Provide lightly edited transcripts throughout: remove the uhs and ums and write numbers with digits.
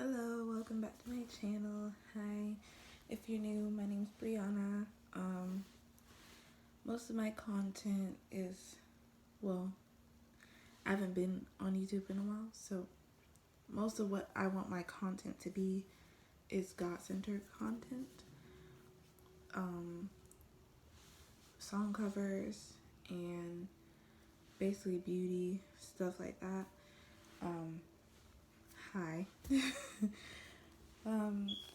Hello, welcome back to my channel. Hi, if you're new, my name's Brianna. Most of my content is, well, I haven't been on YouTube in a while, so most of what I want my content to be is God-centered content. Song covers and basically beauty, stuff like that. Hi.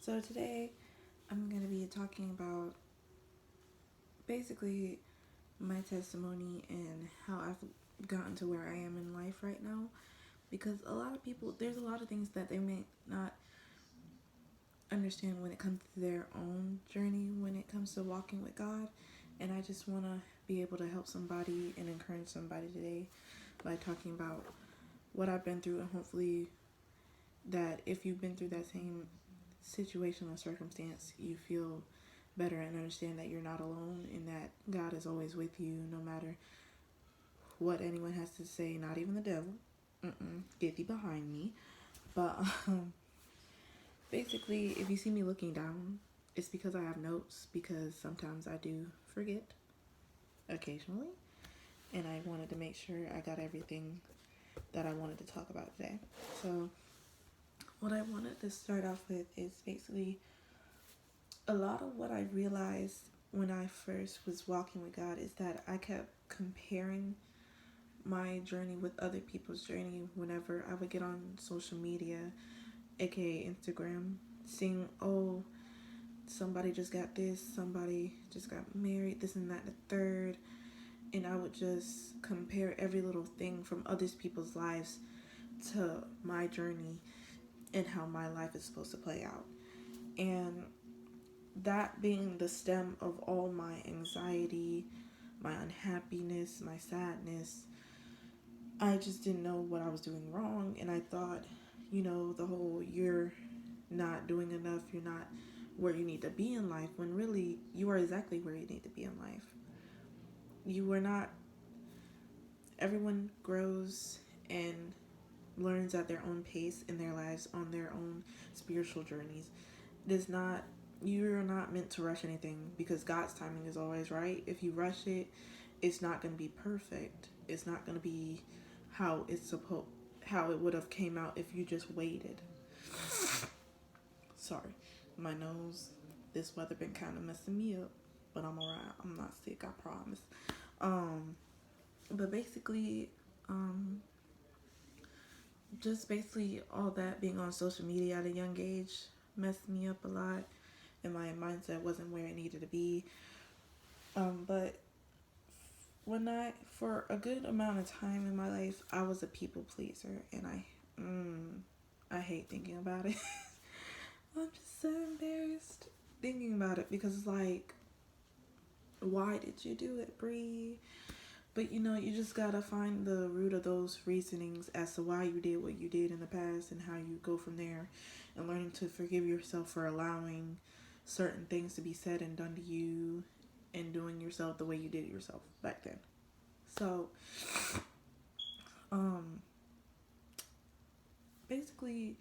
So today I'm going to be talking about basically my testimony and how I've gotten to where I am in life right now. Because a lot of people, there's a lot of things that they may not understand when it comes to their own journey, when it comes to walking with God. And I just want to be able to help somebody and encourage somebody today by talking about what I've been through, and hopefully that if you've been through that same situation or circumstance, you feel better and understand that you're not alone and that God is always with you no matter what anyone has to say, not even the devil. Get thee behind me. But basically, if you see me looking down, it's because I have notes, because sometimes I do forget occasionally. And I wanted to make sure I got everything that I wanted to talk about today. So what I wanted to start off with is basically a lot of what I realized when I first was walking with God is that I kept comparing my journey with other people's journey whenever I would get on social media, aka Instagram, seeing, oh, somebody just got this, somebody just got married, this and that and the third. And I would just compare every little thing from other people's lives to my journey and how my life is supposed to play out. And that being the stem of all my anxiety, my unhappiness, my sadness, I just didn't know what I was doing wrong. And I thought, the whole you're not doing enough, you're not where you need to be in life, when really you are exactly where you need to be in life. You are not, everyone grows and learns at their own pace in their lives on their own spiritual journeys. Does not You're not meant to rush anything, because God's timing is always right. If you rush it, it's not going to be perfect. It's not going to be how it would have came out if you just waited. Sorry, my nose. This weather been kind of messing me up, but I'm alright. I'm not sick, I promise. But basically, just basically all that being on social media at a young age messed me up a lot, and my mindset wasn't where it needed to be. But for a good amount of time in my life, I was a people pleaser, and I hate thinking about it. I'm just so embarrassed thinking about it, because it's like, why did you do it, Bree? But you just gotta find the root of those reasonings as to why you did what you did in the past, and how you go from there, and learning to forgive yourself for allowing certain things to be said and done to you, and doing yourself the way you did it yourself back then. So, basically,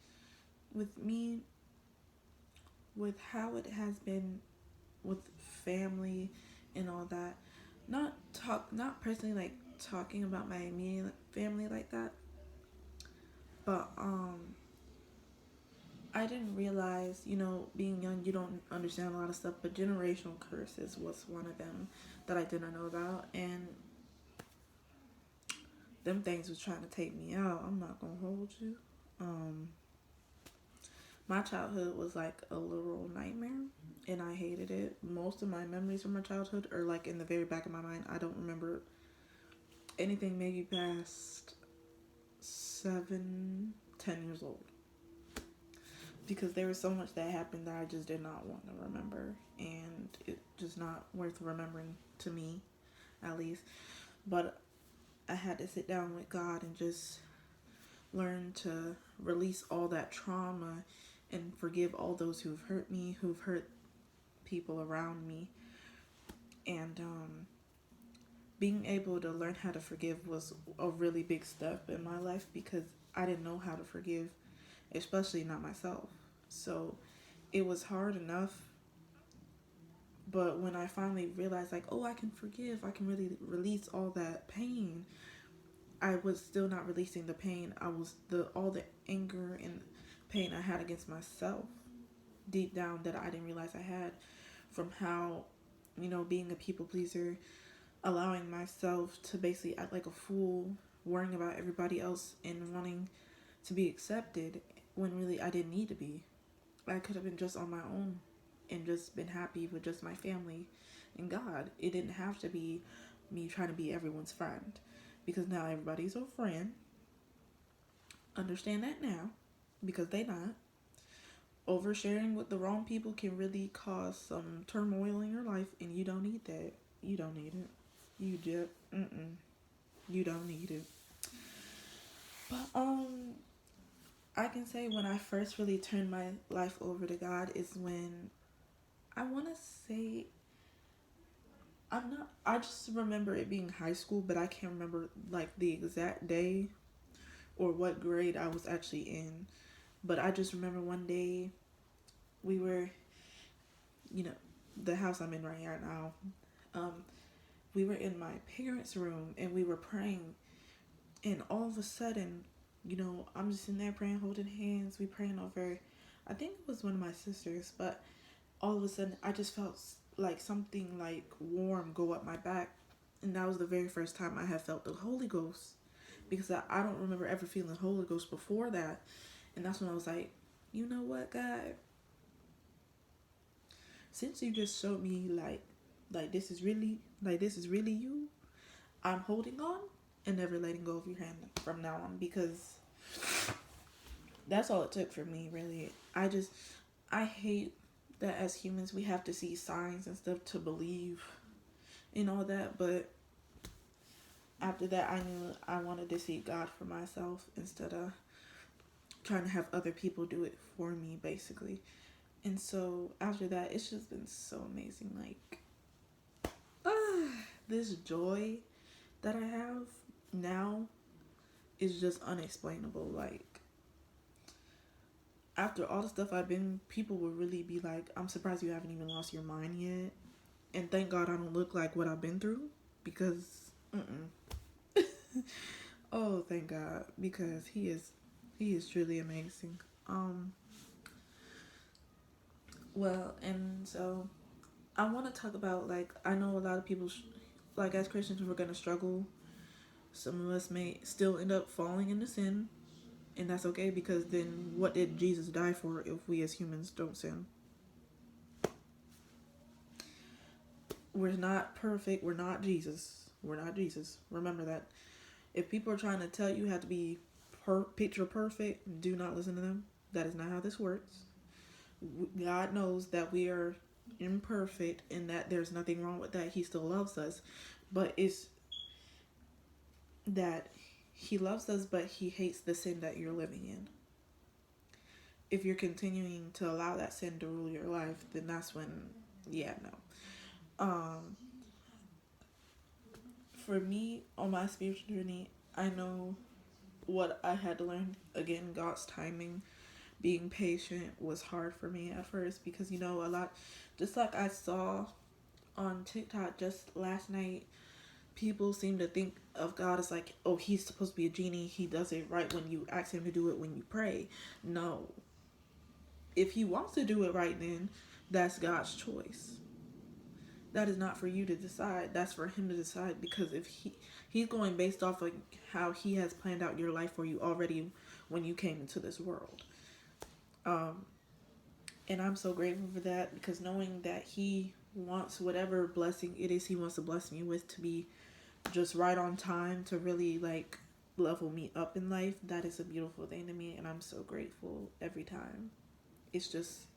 with me, with how it has been with family and all that, not personally like talking about my immediate family like that, but I didn't realize, being young, you don't understand a lot of stuff, but generational curses was one of them that I didn't know about, and them things was trying to take me out. I'm not gonna hold you. My childhood was like a literal nightmare, and I hated it. Most of my memories from my childhood are like in the very back of my mind. I don't remember anything maybe past 7, 10 years old, because there was so much that happened that I just did not want to remember, and it just not worth remembering to me, at least. But I had to sit down with God and just learn to release all that trauma and forgive all those who've hurt me, who've hurt people around me. And being able to learn how to forgive was a really big step in my life, because I didn't know how to forgive, especially not myself. So it was hard enough, but when I finally realized, like, oh, I can forgive, I can really release all that pain, I was still not releasing the pain. I was the all the anger and pain I had against myself deep down that I didn't realize I had from how, being a people pleaser, allowing myself to basically act like a fool, worrying about everybody else and wanting to be accepted when really I didn't need to be. I could have been just on my own and just been happy with just my family and God. It didn't have to be me trying to be everyone's friend, because now everybody's your friend. Understand that now, because they not. Oversharing with the wrong people can really cause some turmoil in your life, and you don't need that. You don't need it. You just, you don't need it. But I can say when I first really turned my life over to God is when, I want to say, I'm not, I just remember it being high school, but I can't remember like the exact day or what grade I was actually in. But I just remember one day we were, you know, the house I'm in right here now, um, we were in my parents' room and we were praying, and all of a sudden, I'm just in there praying, holding hands. We praying over, I think it was one of my sisters, but all of a sudden I just felt like something like warm go up my back, and that was the very first time I had felt the Holy Ghost, because I don't remember ever feeling the Holy Ghost before that. And that's when I was like, you know what, God, since you just showed me like this is really you, I'm holding on and never letting go of your hand from now on, because that's all it took for me, really. I hate that as humans we have to see signs and stuff to believe and all that, but after that I knew I wanted to see God for myself instead of trying to have other people do it for me, basically. And so after that, it's just been so amazing. Like, this joy that I have now is just unexplainable. Like, after all the stuff I've been, people will really be like, I'm surprised you haven't even lost your mind yet. And thank God I don't look like what I've been through, because, oh, thank God, because he is truly amazing. Well, and so I want to talk about, like, I know a lot of people, like, as Christians, we're going to struggle. Some of us may still end up falling into sin, and that's okay, because then what did Jesus die for if we as humans don't sin? We're not perfect. We're not Jesus. We're not Jesus. Remember that. If people are trying to tell you have to be picture perfect, do not listen to them. That is not how this works. God knows that we are imperfect and that there's nothing wrong with that. He still loves us. But it's that he loves us, but he hates the sin that you're living in. If you're continuing to allow that sin to rule your life, then that's when, yeah, no. For me, on my spiritual journey, I know what I had to learn. Again, God's timing, being patient was hard for me at first, because, a lot, just like I saw on TikTok just last night, people seem to think of God as like, oh, he's supposed to be a genie. He does it right when you ask him to do it when you pray. No. If he wants to do it right then, that's God's choice. That is not for you to decide. That's for him to decide, because if he's going based off of how he has planned out your life for you already when you came into this world. And I'm so grateful for that, because knowing that he wants whatever blessing it is he wants to bless me with to be just right on time, to really like level me up in life, that is a beautiful thing to me, and I'm so grateful every time. It's just,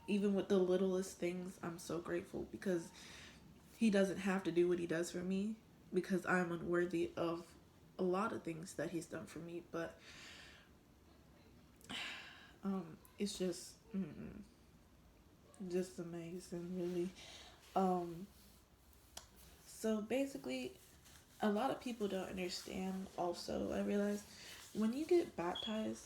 even with the littlest things, I'm so grateful, because he doesn't have to do what he does for me, because I'm unworthy of a lot of things that he's done for me. But it's just just amazing, really. So basically, a lot of people don't understand also, I realize, when you get baptized,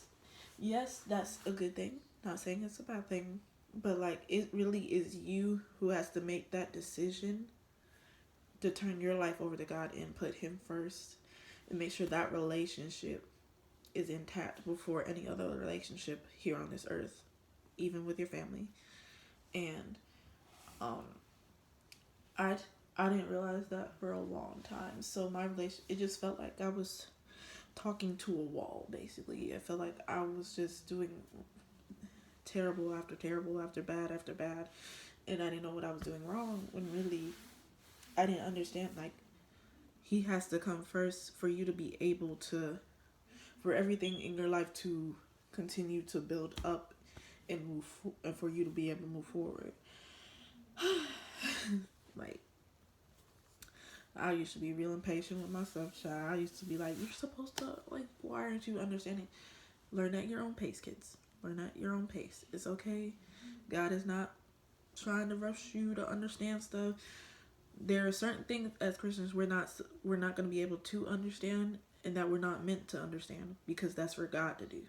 Yes, that's a good thing. Not saying it's a bad thing, but like it really is you who has to make that decision to turn your life over to God and put Him first, and make sure that relationship is intact before any other relationship here on this earth, even with your family. And um, I I didn't realize that for a long time. So my relation, it just felt like I was talking to a wall. Basically, it felt like I was just doing terrible after terrible after bad, and I didn't know what I was doing wrong. When really, I didn't understand. Like He has to come first for you to be able to, for everything in your life to continue to build up and and for you to be able to move forward. Like I used to be real impatient with myself, child. I used to be like, "You're supposed to like, why aren't you understanding? Learn at your own pace, kids. Learn at your own pace. It's okay. God is not trying to rush you to understand stuff. There are certain things as Christians we're not going to be able to understand, and that we're not meant to understand because that's for God to do.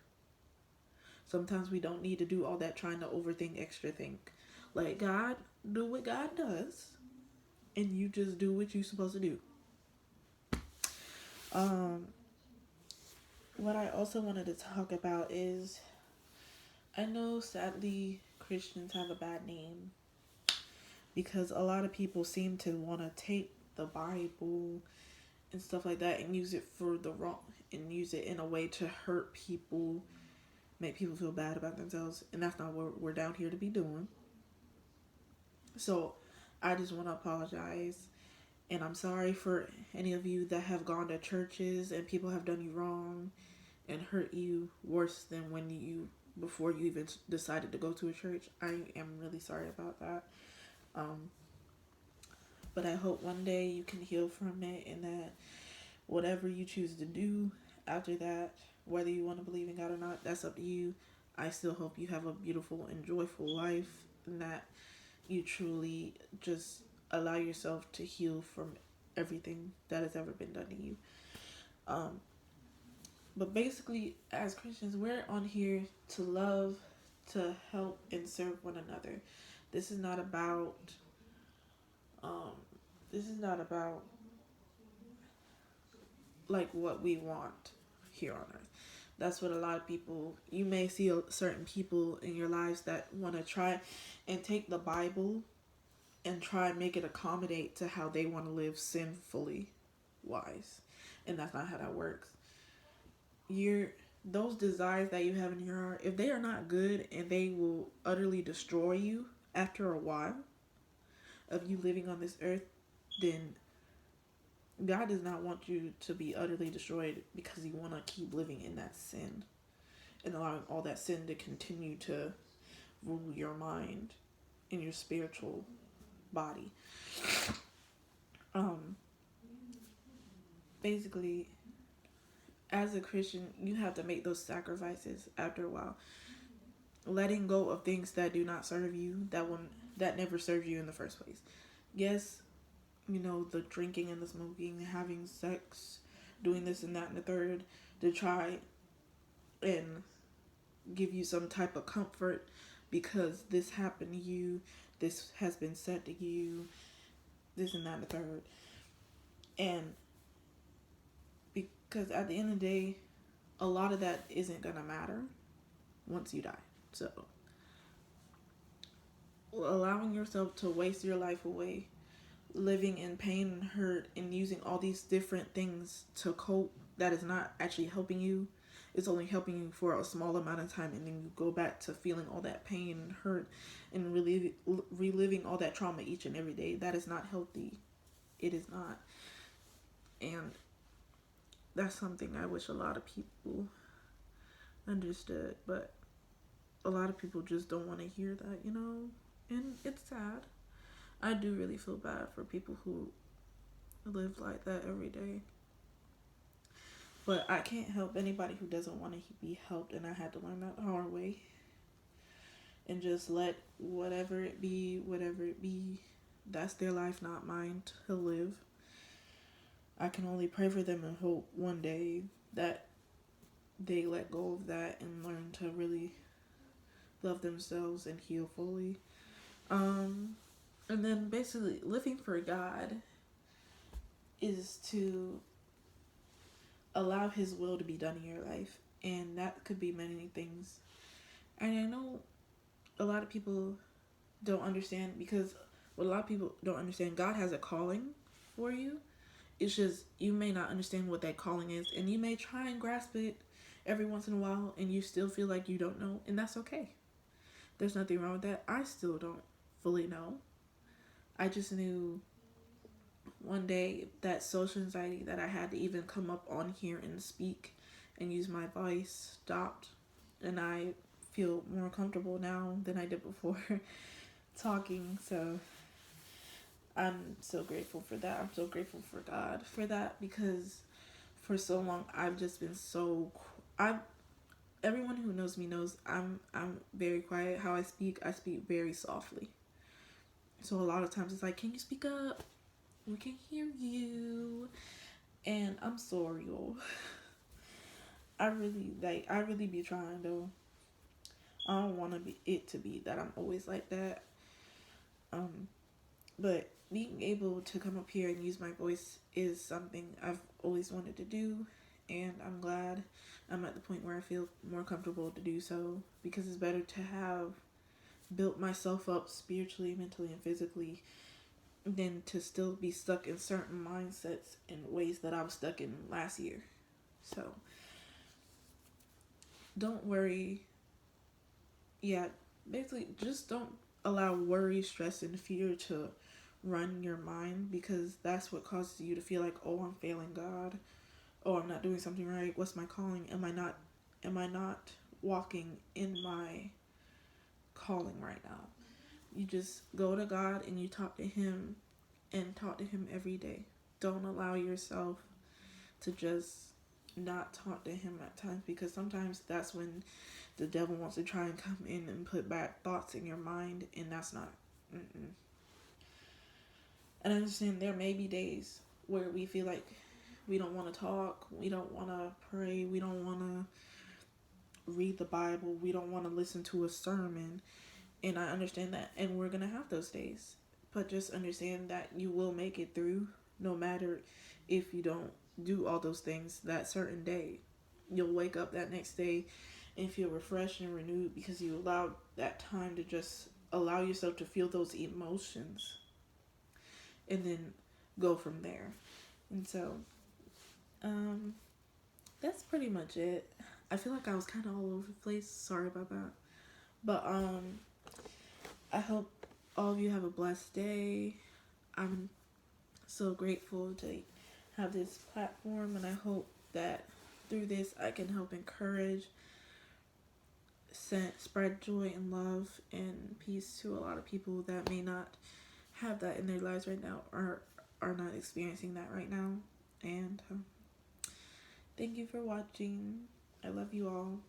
Sometimes we don't need to do all that trying to overthink, extra think. Let God do what God does, and you just do what you're supposed to do. Um, what I also wanted to talk about is I know sadly Christians have a bad name because a lot of people seem to want to take the Bible and stuff like that and use it for the wrong and use it in a way to hurt people, make people feel bad about themselves, and that's not what we're down here to be doing. So I just want to apologize, and I'm sorry for any of you that have gone to churches and people have done you wrong and hurt you worse than when you before you even decided to go to a church. I am really sorry about that. Um, but I hope one day you can heal from it, and that whatever you choose to do after that, whether you want to believe in God or not, that's up to you. I still hope you have a beautiful and joyful life, and that you truly just allow yourself to heal from everything that has ever been done to you. Um, but basically, as Christians, we're on here to love, to help, and serve one another. This is not about. Um, this is not about like what we want here on earth. That's what a lot of people, you may see certain people in your lives that want to try and take the Bible and try and make it accommodate to how they want to live sinfully wise. And that's not how that works. Those desires that you have in your heart, if they are not good and they will utterly destroy you after a while of you living on this earth, then God does not want you to be utterly destroyed because you want to keep living in that sin and allowing all that sin to continue to rule your mind and your spiritual body. Um, Basically, as a Christian, you have to make those sacrifices after a while. Letting go of things that do not serve you, that never served you in the first place. Yes, the drinking and the smoking, having sex, doing this and that and the third to try and give you some type of comfort because this happened to you, this has been said to you, this and that and the third. And because at the end of the day, a lot of that isn't going to matter once you die. So, allowing yourself to waste your life away, living in pain and hurt, and using all these different things to cope that is not actually helping you, it's only helping you for a small amount of time, and then you go back to feeling all that pain and hurt and reliving all that trauma each and every day. That is not healthy. It is not. And that's something I wish a lot of people understood, but a lot of people just don't want to hear that, and it's sad. I do really feel bad for people who live like that every day. But I can't help anybody who doesn't want to be helped, and I had to learn that the hard way. And just let whatever it be, that's their life, not mine to live. I can only pray for them and hope one day that they let go of that and learn to really love themselves and heal fully. Um, and then basically, living for God is to allow His will to be done in your life, and that could be many things. And I know a lot of people don't understand, because what a lot of people don't understand, God has a calling for you. It's just you may not understand what that calling is, and you may try and grasp it every once in a while, and you still feel like you don't know, and that's okay. There's nothing wrong with that. I still don't fully know. I just knew one day that social anxiety that I had to even come up on here and speak and use my voice stopped, and I feel more comfortable now than I did before talking. So I'm so grateful for that. I'm so grateful for God for that, because for so long I've just been so I everyone who knows me knows I'm very quiet. How I speak very softly. So a lot of times it's like, can you speak up? We can hear you. And I'm sorry, y'all. I really be trying though. I don't want to be it to be that I'm always like that. Um, but being able to come up here and use my voice is something I've always wanted to do, and I'm glad I'm at the point where I feel more comfortable to do so, because it's better to have built myself up spiritually, mentally, and physically than to still be stuck in certain mindsets in ways that I was stuck in last year. So don't worry. Yeah, basically just don't allow worry, stress, and fear to run your mind, because that's what causes you to feel like, oh, I'm failing God. Oh, I'm not doing something right. What's my calling? Am I not walking in my calling right now? You just go to God and you talk to Him, and talk to Him every day. Don't allow yourself to just not talk to Him at times, because sometimes that's when the devil wants to try and come in and put bad thoughts in your mind, and that's not. Mm-mm. And I understand there may be days where we feel like we don't want to talk, we don't want to pray, we don't want to read the Bible, we don't want to listen to a sermon, and I understand that, and we're gonna have those days. But just understand that you will make it through, no matter if you don't do all those things that certain day. You'll wake up that next day and feel refreshed and renewed, because you allowed that time to just allow yourself to feel those emotions, and then go from there. And so, um, that's pretty much it. I feel like I was kind of all over the place. Sorry about that. But I hope all of you have a blessed day. I'm so grateful to have this platform, and I hope that through this I can help encourage, spread joy and love and peace to a lot of people that may not have that in their lives right now, or are not experiencing that right now. And thank you for watching. I love you all.